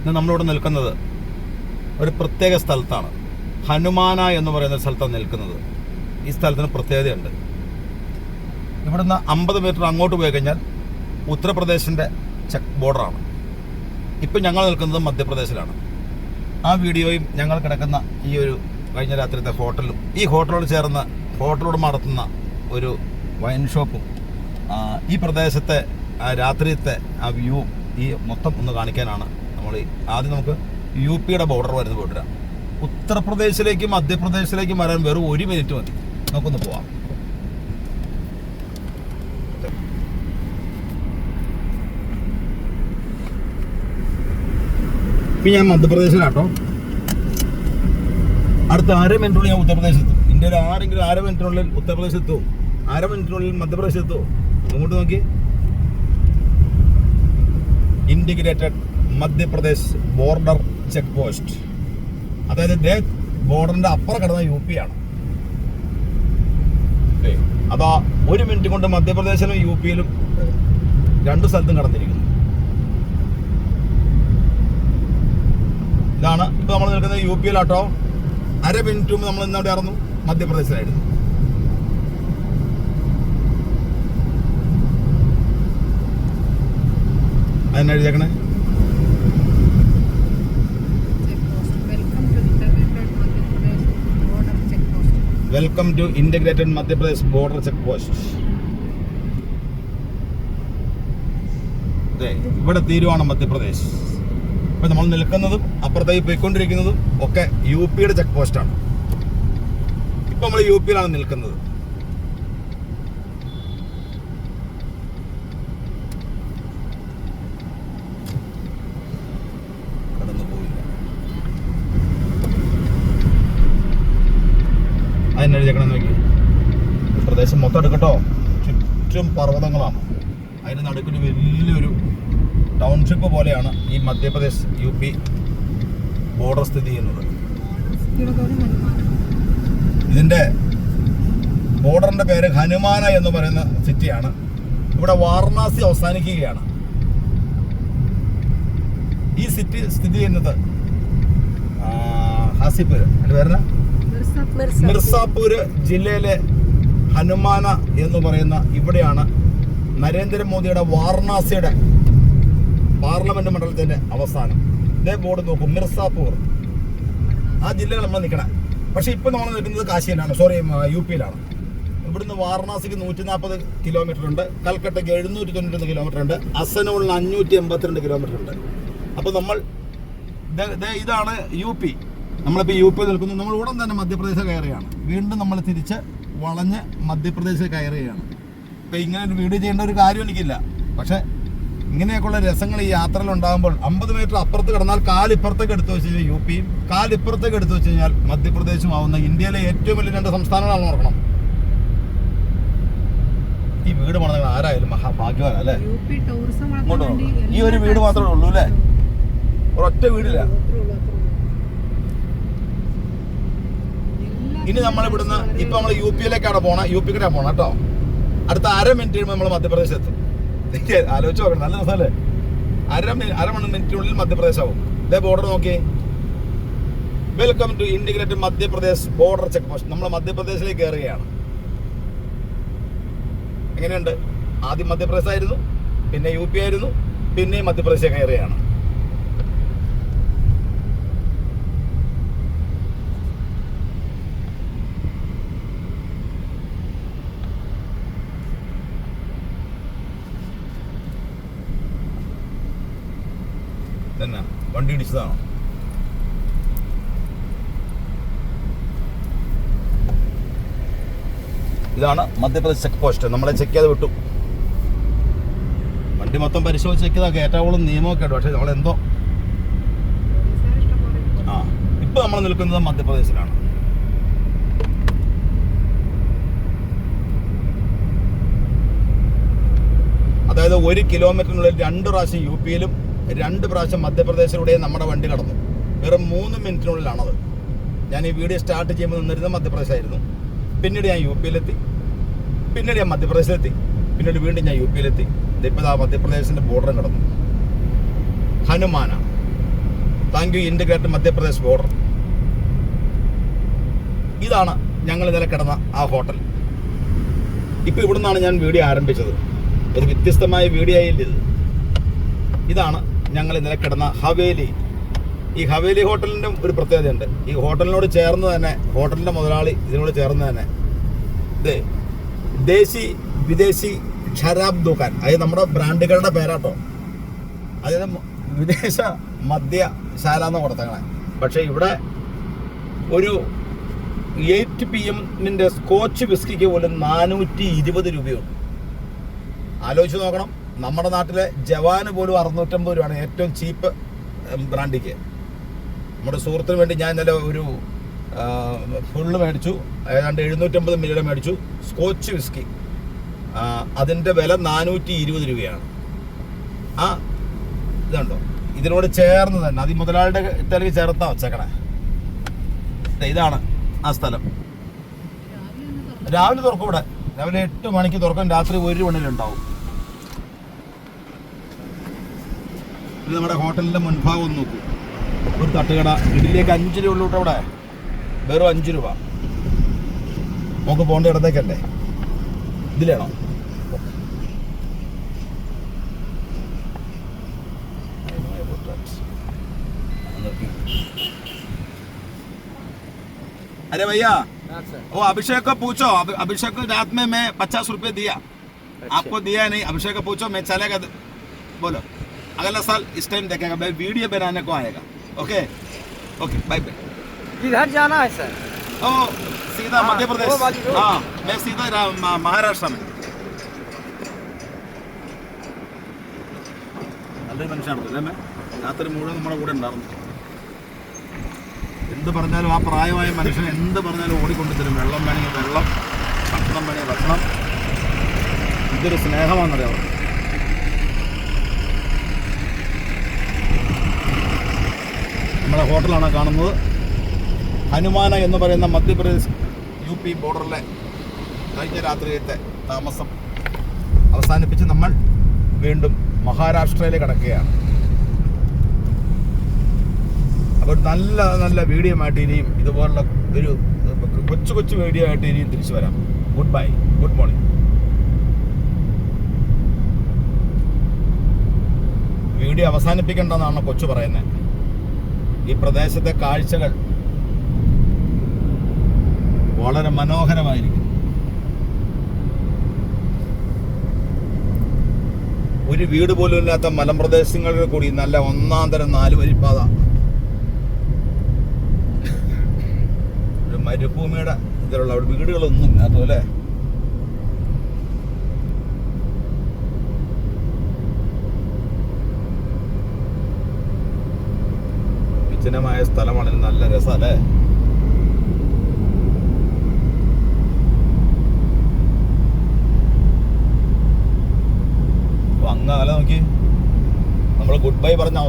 ഇന്ന് നമ്മളിവിടെ നിൽക്കുന്നത് ഒരു പ്രത്യേക സ്ഥലത്താണ്. ഹനുമാന എന്ന് പറയുന്ന സ്ഥലത്താണ് നിൽക്കുന്നത്. ഈ സ്ഥലത്തിന് പ്രത്യേകതയുണ്ട്. ഇവിടുന്ന് 50 മീറ്റർ അങ്ങോട്ട് പോയി കഴിഞ്ഞാൽ ഉത്തർപ്രദേശിൻ്റെ ചെക്ക് ബോർഡറാണ്. ഇപ്പം ഞങ്ങൾ നിൽക്കുന്നത് മധ്യപ്രദേശിലാണ്. ആ വീഡിയോയും ഞങ്ങൾ കിടക്കുന്ന ഈ ഒരു കഴിഞ്ഞ രാത്രിത്തെ ഹോട്ടലും, ഈ ഹോട്ടലോട് ചേർന്ന് ഹോട്ടലോട് നടത്തുന്ന ഒരു വൈൻ ഷോപ്പും, ഈ പ്രദേശത്തെ രാത്രിയത്തെ ആ വ്യൂ ഈ മൊത്തം ഒന്ന് കാണിക്കാനാണ് നമ്മൾ. ആദ്യം നമുക്ക് UP-യുടെ ബോർഡർ വരുന്ന പോയിട്ടാണ്. ഉത്തർപ്രദേശിലേക്കും മധ്യപ്രദേശിലേക്കും വരാൻ വെറും 1 മിനിറ്റ് മതി. നമുക്കൊന്ന് പോവാം. ഇപ്പം ഞാൻ മധ്യപ്രദേശിലാട്ടോ. അടുത്ത 1/2 മിനിറ്റിനുള്ളിൽ ഞാൻ ഉത്തർപ്രദേശെത്തും. ഇന്ത്യയിൽ ആരെങ്കിലും 1/2 മിനിറ്റിനുള്ളിൽ ഉത്തർപ്രദേശെത്തുമോ? 1/2 മിനിറ്റിനുള്ളിൽ മധ്യപ്രദേശെത്തുമോ? അങ്ങോട്ട് നോക്കി. Integrated Madhya Pradesh border check post. അതായത് ബോർഡറിന്റെ അപ്പുറം കിടന്ന UP-ആണ്. അതാ 1 മിനിറ്റ് കൊണ്ട് മധ്യപ്രദേശിലും UP-യിലും 2 സ്ഥലത്തും കടന്നിരിക്കുന്നു. ഇതാണ് ഇപ്പൊ നമ്മൾ നിൽക്കുന്നത് UP-യിലാട്ടോ. 1/2 മിനിറ്റ് മുമ്പ് നമ്മൾ ഇന്നവിടെ ആയിരുന്നു, മധ്യപ്രദേശിലായിരുന്നു. അതെന്നാ എഴുതിയേക്കണേ? Welcome to integrated Madhya Pradesh border check post. ഇവിടെ തീരുവാണ് മധ്യപ്രദേശ്. ഇപ്പൊ നമ്മൾ നിൽക്കുന്നതും അപ്പുറത്തേക്ക് പോയിക്കൊണ്ടിരിക്കുന്നതും ഒക്കെ UP-യുടെ ചെക്ക് പോസ്റ്റാണ്. ഇപ്പൊ നമ്മൾ UP-യിലാണ് നിൽക്കുന്നത്. കടന്നു പോയില്ല. അതിനെഴുതിയേക്കണം നോക്കി. പ്രദേശം മൊത്തം എടുക്കട്ടോ. ചുറ്റും പർവ്വതങ്ങളാണ്. അതിന് നടുക്കൊരു വലിയൊരു ടൗൺഷിപ്പ് പോലെയാണ് ഈ മധ്യപ്രദേശ് UP ബോർഡർ സ്ഥിതി ചെയ്യുന്നത്. ഇതിന്റെ ബോർഡറിന്റെ പേര് ഹനുമാന എന്ന് പറയുന്ന സിറ്റിയാണ്. ഇവിടെ വാരണാസി അവസാനിക്കുകയാണ്. ഈ സിറ്റി സ്ഥിതി ചെയ്യുന്നത് ഹാസിപൂർ, അതിന്റെ പേര് മിർസാപൂര് ജില്ലയിലെ ഹനുമാന എന്ന് പറയുന്ന ഇവിടെയാണ് നരേന്ദ്രമോദിയുടെ വാരണാസിയുടെ പാർലമെന്റ് മണ്ഡലത്തിന്റെ അവസാനം. ഇതേ ബോർഡ് നോക്കും, മിർസാപൂർ. ആ ജില്ലകൾ നമ്മൾ നിൽക്കണേ. പക്ഷെ ഇപ്പൊ നമ്മൾ നിൽക്കുന്നത് കാശിയിലാണ്, UP-യിലാണ്. ഇവിടുന്ന് വാരണാസിക്ക് 140 കിലോമീറ്റർ ഉണ്ട്, കൽക്കട്ടയ്ക്ക് 791 കിലോമീറ്റർ ഉണ്ട്, അസനൂളിന് 582 കിലോമീറ്റർ ഉണ്ട്. അപ്പൊ നമ്മൾ ഇതാണ് UP. നമ്മളിപ്പോൾ UP-യിൽ നിൽക്കുന്നു. നമ്മൾ ഉടൻ തന്നെ മധ്യപ്രദേശ് കയറുകയാണ്. വീണ്ടും നമ്മൾ തിരിച്ച് വളഞ്ഞ് മധ്യപ്രദേശ് കയറുകയാണ്. ഇപ്പം ഇങ്ങനെ ഒരു വീഡിയോ ചെയ്യേണ്ട ഒരു കാര്യം എനിക്കില്ല. പക്ഷേ ഇങ്ങനെയൊക്കെയുള്ള രസങ്ങൾ ഈ യാത്രയിൽ ഉണ്ടാകുമ്പോൾ 50 മീറ്റർ അപ്പുറത്ത് കിടന്നാൽ കാലിപ്പുറത്തേക്ക് എടുത്തു വെച്ച് കഴിഞ്ഞാൽ UP-യും, കാലിപ്പുറത്തേക്ക് എടുത്തു വെച്ച് കഴിഞ്ഞാൽ മധ്യപ്രദേശും ആവുന്ന ഇന്ത്യയിലെ ഏറ്റവും വലിയ 2 സംസ്ഥാനങ്ങളാണെന്ന് ഓർക്കണം. ഈ വീട് പണിത ആരായാലും മഹാഭാഗ്യവാൻ അല്ലേ? ഇങ്ങോട്ട് നോക്കണം. ഈ ഒരു വീട് മാത്രമേ ഉള്ളൂ അല്ലേ? ഒരൊറ്റ വീടില്ല. ഇനി നമ്മളിവിടുന്ന് ഇപ്പൊ നമ്മൾ UP-യിലേക്കാണ് പോണ. UP-ക്കാണ് പോണ കേട്ടോ. അടുത്ത 1/2 മിനിറ്റ് കഴിയുമ്പോൾ നമ്മൾ മധ്യപ്രദേശ് എത്തും. ആലോചിച്ച് നോക്കണം, നല്ല രസമല്ലേ? 1/2 മിനിറ്റിനുള്ളിൽ മധ്യപ്രദേശ് ആവും. ഇതേ ബോർഡർ നോക്കി. Welcome to integrated Madhya Pradesh border check post. നമ്മൾ മധ്യപ്രദേശിലേക്ക് കയറുകയാണ്. എങ്ങനെയുണ്ട്? ആദ്യം മധ്യപ്രദേശ് ആയിരുന്നു, പിന്നെ UP ആയിരുന്നു, പിന്നെയും മധ്യപ്രദേശിലേക്ക് കയറുകയാണ്. തന്നെ വണ്ടി ഇടിച്ചതാണോ? ഇതാണ് മധ്യപ്രദേശ് ചെക്ക് പോസ്റ്റ്. നമ്മളെ ചെക്ക് ചെയ്ത് വിട്ടു. വണ്ടി മൊത്തം പരിശോധിച്ച് ചെക്ക് ചെയ്താൽ കയറ്റാവോളം നിയമമൊക്കെ ഉണ്ട്. പക്ഷെ നമ്മളെന്തോ ഇപ്പൊ നമ്മൾ നിൽക്കുന്നത് മധ്യപ്രദേശിലാണ്. അതായത് 1 കിലോമീറ്ററിനുള്ളിൽ 2 പ്രാവശ്യം UP-യിലും 2 പ്രാവശ്യം മധ്യപ്രദേശിലൂടെയും നമ്മുടെ വണ്ടി കടന്നു. വെറും 3 മിനിറ്റിനുള്ളിലാണത്. ഞാൻ ഈ വീഡിയോ സ്റ്റാർട്ട് ചെയ്യുമ്പോൾ നിന്നിരുന്നത് മധ്യപ്രദേശായിരുന്നു. പിന്നീട് ഞാൻ UP-യിലെത്തി, പിന്നീട് ഞാൻ മധ്യപ്രദേശിലെത്തി, പിന്നീട് വീണ്ടും ഞാൻ UP-യിലെത്തി. ഇതിപ്പോൾ ആ മധ്യപ്രദേശിൻ്റെ ബോർഡറും കടന്നു. ഹനുമാന thank you integrated Madhya Pradesh border. ഇതാണ് ഞങ്ങൾ ഇന്നലെ കിടന്ന ആ ഹോട്ടൽ. ഇപ്പം ഇവിടെ നിന്നാണ് ഞാൻ വീഡിയോ ആരംഭിച്ചത്. ഒരു വ്യത്യസ്തമായ വീഡിയോ ആയില്ല ഇത്. ഇതാണ് ഞങ്ങൾ ഇന്നലെ കിടന്ന ഹവേലി. ഈ ഹവേലി ഹോട്ടലിൻ്റെ ഒരു പ്രത്യേകതയുണ്ട്. ഈ ഹോട്ടലിനോട് ചേർന്ന് തന്നെ, ഹോട്ടലിൻ്റെ മുതലാളി ഇതിനോട് ചേർന്ന് തന്നെ ദേശി വിദേശി ഷരാബ് ദുക്കാൻ, അതായത് നമ്മുടെ ബ്രാൻഡുകളുടെ പേരാട്ടോ. അതായത് വിദേശ മദ്യശാല എന്ന് കൊടുത്തങ്ങനെ. പക്ഷേ ഇവിടെ ഒരു 8 PM സ്കോച്ച് വിസ്കിക്ക് പോലും 420 രൂപയുണ്ട്. ആലോചിച്ച് നോക്കണം. നമ്മുടെ നാട്ടിലെ ജവാന് പോലും 650 രൂപയാണ് ഏറ്റവും ചീപ്പ് ബ്രാൻഡിക്ക്. നമ്മുടെ സുഹൃത്തിന് വേണ്ടി ഞാൻ ഇന്നലെ ഒരു ഫുള്ള് മേടിച്ചു. ഏതാണ്ട് 750 ml മേടിച്ചു സ്കോച്ച് വിസ്കി. അതിൻ്റെ വില 420 രൂപയാണ്. ഇതുണ്ടോ, ഇതിനോട് ചേർന്ന് തന്നെ അത് മുതലാളിയുടെ ഇത്തരക്ക് ചേർത്താ വെച്ചേക്കണേ. ഇതാണ് ആ സ്ഥലം. രാവിലെ തുറക്കും. ഇവിടെ രാവിലെ 8 മണിക്ക് തുറക്കും, രാത്രി 1 മണിയിലുണ്ടാവും. ഇത് നമ്മുടെ ഹോട്ടലിൻ്റെ മുൻഭാഗം ഒന്ന് നോക്കൂ. ഒരു തട്ടുകട. ഇഡലിലേക്ക് 5 രൂപ ഉള്ളൂ കേട്ടോ. ഇവിടെ വെറും 5 രൂപ. നമുക്ക് പോകേണ്ട ഇടത്തേക്കല്ലേ. ഇതിലാണോ? अरे भैया वो अभिषेक को पूछो. अभिषेक को रात में मैं 50 रुपये दिया. अच्छा. आपको दिया नहीं. अभिषेक को पूछो, मैं चलेगा. बोलो अगला साल इस टाइम देखेगा. मैं वीडियो बनाने को आएगा. Okay okay bye bye. किधर जाना है सर? ओ सीधा मध्य प्रदेश. हाँ मैं सीधा महाराष्ट्र में. നല്ലൊരു മനുഷ്യനാണല്ലേ. മേ രാത്രി മുഴുവൻ നമ്മുടെ കൂടെ ഉണ്ടായിരുന്നു. എന്ത് പറഞ്ഞാലും ആ പ്രായമായ മനുഷ്യൻ എന്ത് പറഞ്ഞാലും ഓടിക്കൊണ്ടു തരും. വെള്ളം വേണമെങ്കിൽ വെള്ളം, ഭക്ഷണം വേണമെങ്കിൽ ഭക്ഷണം. ഇതൊരു സ്നേഹമാണെന്നറിയാം. നമ്മുടെ ഹോട്ടലാണ് കാണുന്നത്. ഹനുമാന എന്ന് പറയുന്ന മധ്യപ്രദേശ് UP ബോർഡറിലെ കഴിഞ്ഞ രാത്രിയിലത്തെ താമസം അവസാനിപ്പിച്ച് നമ്മൾ വീണ്ടും മഹാരാഷ്ട്രയിലേക്ക് കടക്കുകയാണ്. അപ്പോൾ നല്ല നല്ല വീഡിയോ ആയിട്ട് ഇനിയും ഇതുപോലുള്ള ഒരു കൊച്ചു കൊച്ചു വീഡിയോ ആയിട്ട് ഇനിയും തിരിച്ചു വരാം. Goodbye, good morning. Video അവസാനിപ്പിക്കേണ്ടെന്നാണ് കൊച്ചു പറയുന്നത്. ഈ പ്രദേശത്തെ കാഴ്ചകൾ വളരെ മനോഹരമായിരിക്കും. ഒരു വീട് പോലും ഇല്ലാത്ത മലമ്പ്രദേശങ്ങളിൽ കൂടി നല്ല 1-ാം തരം 4 വരിപ്പാത. ഒരു മരുഭൂമിയുടെ ഇതിലുള്ള അവിടെ വീടുകളൊന്നും ഇല്ലാത്തല്ലേ. വിജനമായ സ്ഥലമാണ്. നല്ല രസമല്ലേ. അങ്ങാല നോക്കി. നമ്മൾ ഗുഡ് ബൈ പറഞ്ഞ്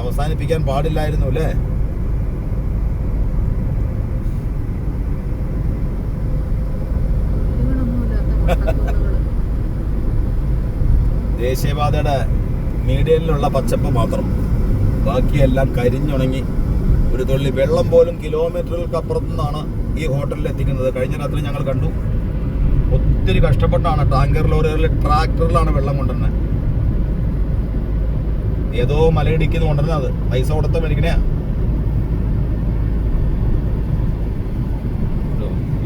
അവസാനിപ്പിക്കാൻ പാടില്ലായിരുന്നു അല്ലേ. ദേശീയപാതയുടെ മീഡിയയിലുള്ള പച്ചപ്പ് മാത്രം, ബാക്കിയെല്ലാം കരിഞ്ഞുണങ്ങി. ഒരു തുള്ളി വെള്ളം പോലും കിലോമീറ്ററുകൾക്കപ്പുറത്തു നിന്നാണ് ഈ ഹോട്ടലിൽ എത്തിക്കുന്നത്. കഴിഞ്ഞ രാത്രി ഞങ്ങൾ കണ്ടു. ഒത്തിരി കഷ്ടപ്പെട്ടാണ് ടാങ്കർ ലോറികളിൽ, ട്രാക്ടറിലാണ് വെള്ളം കൊണ്ടുവരുന്നത്. ഏതോ മലയിടിക്കുന്നു കൊണ്ടുവരുന്നത്. അത് പൈസ കൊടുത്ത മേടിക്കണേ.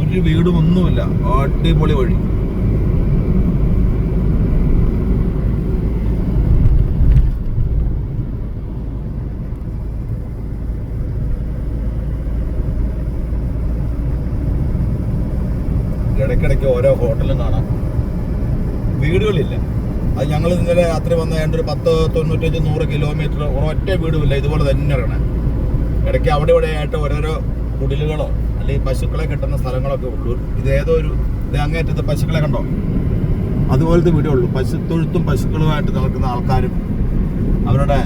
ഒരു വീടും ഒന്നുമില്ല. അടിപൊളി വഴി. ഇടയ്ക്കിടയ്ക്ക് ഓരോ ഹോട്ടലും കാണാം. വീടുകളില്ല. അത് ഞങ്ങൾ ഇന്നലെ രാത്രി വന്ന ഏണ്ട ഒരു 10-95-100 കിലോമീറ്റർ ഒരൊറ്റ വീടുമില്ല. ഇതുപോലെ തന്നെ ഇടണം. ഇടയ്ക്ക് അവിടെ ഇവിടെ ആയിട്ട് ഓരോരോ കുടിലുകളോ അല്ലെങ്കിൽ പശുക്കളെ കിട്ടുന്ന സ്ഥലങ്ങളൊക്കെ ഉള്ളൂ. ഇതേതോ ഒരു അങ്ങേറ്റത്ത് പശുക്കളെ കണ്ടോ, അതുപോലത്തെ വീടേ ഉള്ളൂ. പശുത്തൊഴുത്തും പശുക്കളുമായിട്ട് നടക്കുന്ന ആൾക്കാരും അവരുടെ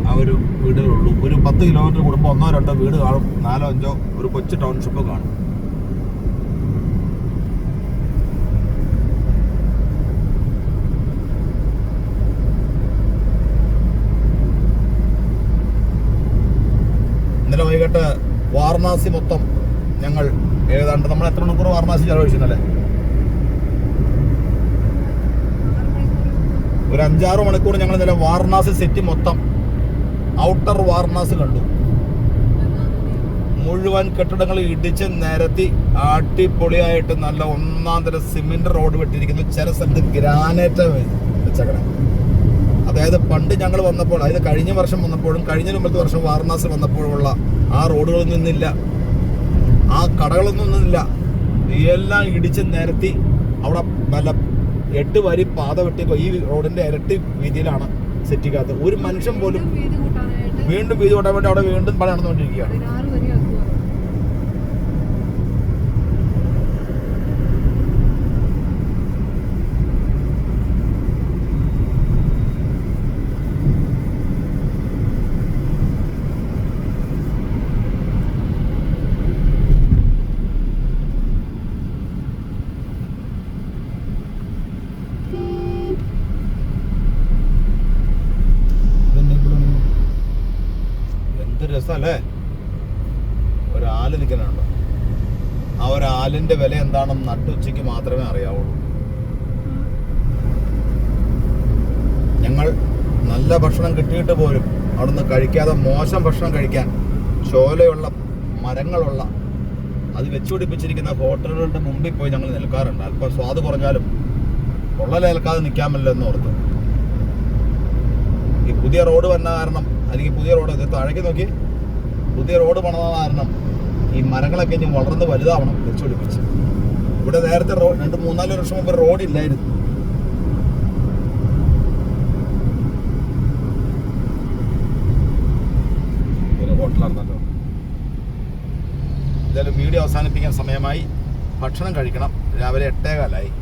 ആ ഒരു വീടുകളുള്ളൂ. ഒരു 10 കിലോമീറ്റർ കൂടുമ്പോൾ 1-2 വീട് കാണും. 4-5 ഒരു കൊച്ചു ടൗൺഷിപ്പ് കാണും. വൈകിട്ട് വാരണാസി മൊത്തം ഞങ്ങൾ ഏതാണ്ട് നമ്മൾ എത്ര മണിക്കൂർ വാരണാസി ചെലവഴിച്ചല്ലേ? ഒരു 5-6 മണിക്കൂർ ഞങ്ങൾ ഇന്നലെ വാരണാസി സിറ്റി മൊത്തം ഔട്ടർ വാരണാസി കണ്ടു. മുഴുവൻ കെട്ടിടങ്ങൾ ഇടിച്ച് നിരത്തി അടിപൊളിയായിട്ട് നല്ല ഒന്നാം തരം സിമെന്റ് റോഡ് വെട്ടിയിരിക്കുന്നു. ചില സ്ഥലത്ത് ഗ്രാനൈറ്റ് വെച്ചേക്കണേ. അതായത് പണ്ട് ഞങ്ങൾ വന്നപ്പോൾ, അതായത് കഴിഞ്ഞ വർഷം വന്നപ്പോഴും കഴിഞ്ഞ മുമ്പത്തെ വർഷം വാരണാസി വന്നപ്പോഴുള്ള ആ റോഡുകളൊന്നും ഇന്നില്ല, ആ കടകളൊന്നും ഇന്നില്ല. എല്ലാം ഇടിച്ച് നിരത്തി അവിടെ നല്ല 8 വരി പാത വെട്ടിയപ്പോൾ ഈ റോഡിന്റെ ഇരട്ടി വീതിയിലാണ് സെറ്റിക്കകത്ത്. ഒരു മനുഷ്യൻ പോലും വീണ്ടും വീതി കൂട്ടാൻ വേണ്ടി അവിടെ വീണ്ടും പണി നടന്നുകൊണ്ടിരിക്കുകയാണ്. എന്ത് രസമല്ലേ? ഒരാല് നിൽക്കുന്നുണ്ടോ? ആ ഒരാലിന്റെ വില എന്താണെന്ന് നട്ടുച്ചയ്ക്ക് മാത്രമേ അറിയാവുള്ളൂ. ഞങ്ങൾ നല്ല ഭക്ഷണം കിട്ടിയിട്ട് പോലും അവിടുന്ന് കഴിക്കാതെ മോശം ഭക്ഷണം കഴിക്കാൻ ചോലയുള്ള മരങ്ങളുള്ള അത് വെച്ചുപിടിപ്പിച്ചിരിക്കുന്ന ഹോട്ടലുകളുടെ മുമ്പിൽ പോയി ഞങ്ങൾ നിൽക്കാറുണ്ട്. അല്പം സ്വാദ് കുറഞ്ഞാലും പൊള്ളലേൽക്കാതെ നിൽക്കാമല്ലോ എന്ന് ഓർത്ത്. ഈ പുതിയ റോഡ് വന്ന കാരണം, അല്ലെങ്കിൽ പുതിയ റോഡ് താഴേക്ക് നോക്കി, പുതിയ റോഡ് പണിത കാരണം ഈ മരങ്ങളൊക്കെ ഇനി വളർന്ന് വലുതാവണം വെച്ചുപിടിപ്പിച്ച്. ഇവിടെ നേരത്തെ 2-3-4 വർഷം മുമ്പ് റോഡില്ലായിരുന്നു. ഹോട്ടലായിരുന്നല്ലോ. എന്തായാലും വീഡിയോ അവസാനിപ്പിക്കാൻ സമയമായി. ഭക്ഷണം കഴിക്കണം. രാവിലെ 8:15 ആയി.